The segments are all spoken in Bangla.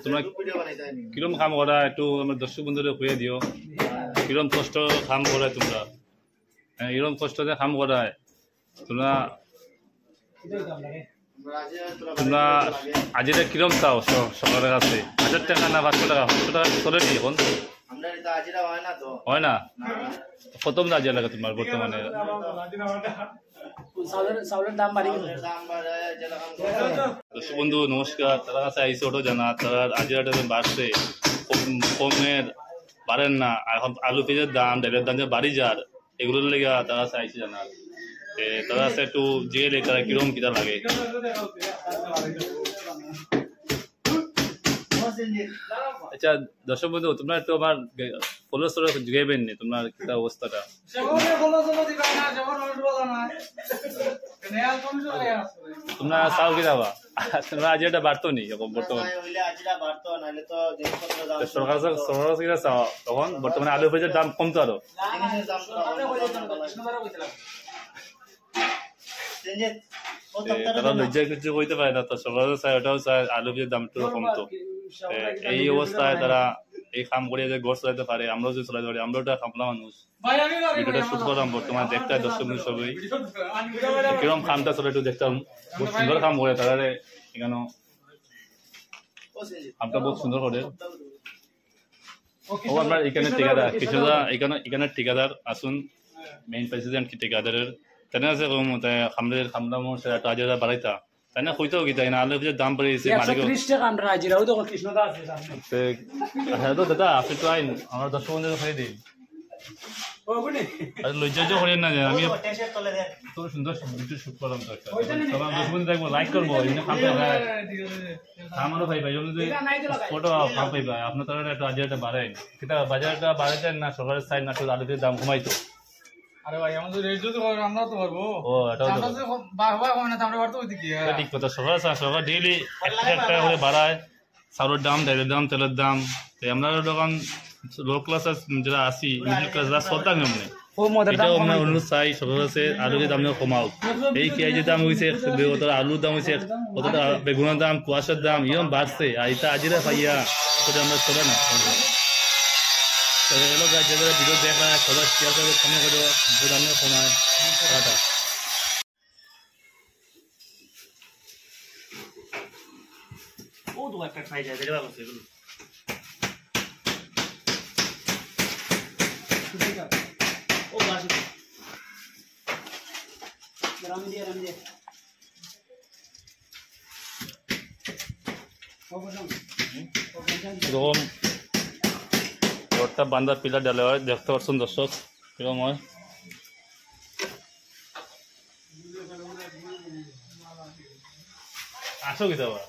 তোমরা কিরম কাম করা একটু আমার দর্শক বন্ধুদের হয়ে দিও কিরম কষ্ট কাম করা তোমরা এরকম কষ্টতে কাম করায় তোমরা তোমরা আজিরা কিরম চাও সরকারের কাছে 1000 টাকা না 500 টাকা 500 টাকা চলে নি এখন হয় না প্রথম না আজিরা লাগে তোমার বর্তমানে দর্শক বন্ধু নমস্কার তারা কাছে আইসি ওটা জানা তারা আজিরাটা বাড়ছে কমের বাড়েন না এখন আলু পেঁয়াজের দাম ডালের দাম যে বাড়ি যার এগুলোর লেগে তারা কাছে আইসি জানা তারা কাছে একটু জিয়ে তারা কিরম কিতা লাগে আচ্ছা দর্শক বন্ধু তোমরা একটু আমার ফলোসরা জিগাইবেন নি তোমার কিতা অবস্থাটা তোমরা চাও কি যাবা তোমরা আজ এটা বাড়তো নি বর্তমানে সরকার চাও তখন বর্তমানে আলু পেঁয়াজের দাম কমতো আরো তারা লজ্জা কিছু কইতে পারে না তো সরকারও চায় ওটাও চায় আলু পেঁয়াজের দাম একটু কমতো এই অবস্থায় তারা এই কাম করে যে ঘর চালাতে পারে আমরাও যদি চালাতে পারি আমরাও একটা কামলা মানুষ ভিডিওটা শুট করলাম বর্তমানে দেখতে দর্শক সবাই কিরম কামটা চলে একটু দেখতাম বহুত সুন্দর কাম করে তারা এখানে কামটা বহুত সুন্দর করে ও আমরা এখানে ঠিকাদার কিছুটা এখানে ঠিকাদার আসুন মেইন প্রেসিডেন্ট কি ঠিকাদারের তাই আছে খামলা মোর সেটা আজ বাড়াইতা তাই না কইতো কি তাই না আলু পেঁয়াজের দাম বেড়েছে হ্যাঁ তো দাদা আপনি তো আইন আমার দর্শক বন্ধুদের খাই দিন লজ্জা করেন না যে আমি তোর সুন্দর ভিডিও শুট করলাম তো একটা সবাই দর্শক বন্ধু দেখবো লাইক করবো আমারও ভাই ভাই যদি ফটো কাম পাইবা আপনার তারা একটু আজ একটা বাড়াই কিন্তু বাজারটা বাড়াইতেন না সরকারের সাইড না আলু পেঁয়াজের দাম কমাইতো আরে ভাই আমাদের রেট যদি আমরা তো পারবো ও এটাও তো বারবার কমে না আমরা পারতো ওইদিকে ঠিক কথা সরকার ডেইলি 1 টাকা করে বাড়ায় চাউলের দাম ডালের দাম তেলের দাম আমরা দোকান লো ক্লাস যারা আসি মিডল ক্লাস যারা চলতাম এমনি এটাও আমরা অনুরোধ চাই সরকার কাছে আলুর দাম কমাও এই পেঁয়াজের দাম হয়েছে আলুর দাম হয়েছে কতটা বেগুনের দাম কুয়াশার দাম এরকম বাড়ছে আর এটা আজিরা পাইয়া সেটা আমরা চলে না এলো গাছ যারা ভিডিও দেখা সবাই শেয়ার করে কমে করে দামে কমায় টাটা ও দু একটা খাই যায় রে বাবা সেগুলো ও বাস রাম দিয়ে রকম রডটা বান্ধার পিলার ডালে হয় দেখতে পাচ্ছেন দর্শক কিরকম হয় আসো কি যাবা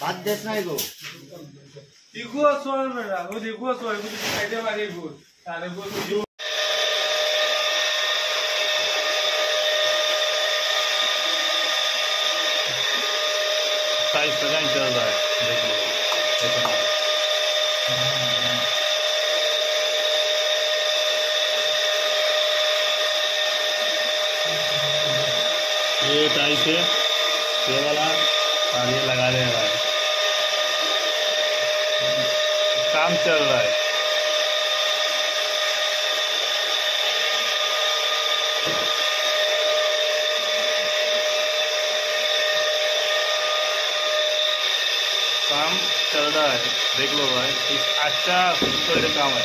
ভাত দেশ নাই গো ইগুয়া সোয় মেরা ওই ইগুয়া সোয় বুঝি খাইতে পারি গো তারে গো साइज डिजाइन चल रहा है देख लो ये टाइप है ये वाला और ये लगा रहे हैं भाई काम चल रहा है काम चल रहा है देख लो भाई इस अच्छा काम है